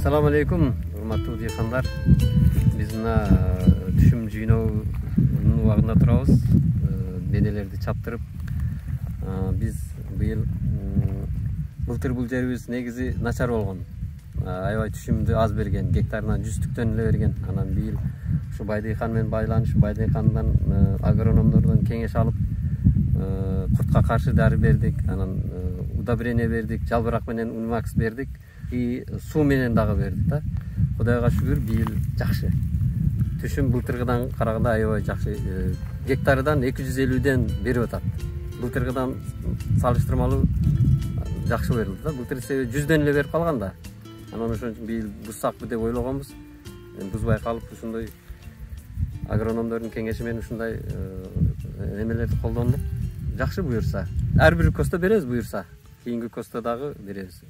Assalamu alaikum, урматтуу дыйкандар. Биз мына түшүм жыйноонун убагында турабыз. Беделерди чаптырып, биз быйыл былтыр бул жерибиз негизи начар болгон. Аябай түшүмдү аз берген, гектарынан 100-түктөн эле берген. Анан быйыл ушу Байдыйкан менен байланыш, Байдыйкандан агрономдордон кеңеш алып, куртка каршы дары бердик, анан удобрение бердик, жалбырак менен Унимакс бердик. И суу менен дагы бердик да. Кудайга шүгүр, быйыл жакшы. Түшүм былтыргыдан караганда аябай жакшы. Гектардан 250ден берип атат. Былтыргыдан салыштырмалуу жакшы берилди да. Былтыр 100ден эле берип калган да. Анан ошон үчүн быйыл бузсакпы деп ойлогонбуз. Бузбай калып ушундай агрономдордун кеңеши менен ушундай эмелерди колдондук. Жакшы буюрса. Ар бир көстө беребиз буюрса. Кийинки көстө дагы беребиз.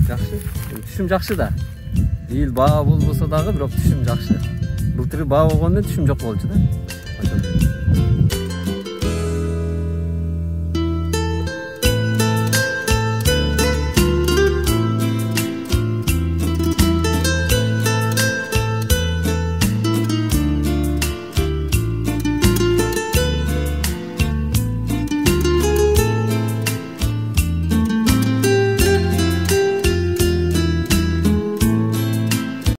Жакшы. Түшүм жакшы да. Быйыл баа болбосо дагы, бирок түшүм жакшы. Былтыр баа болгондо түшүм жок болчу да.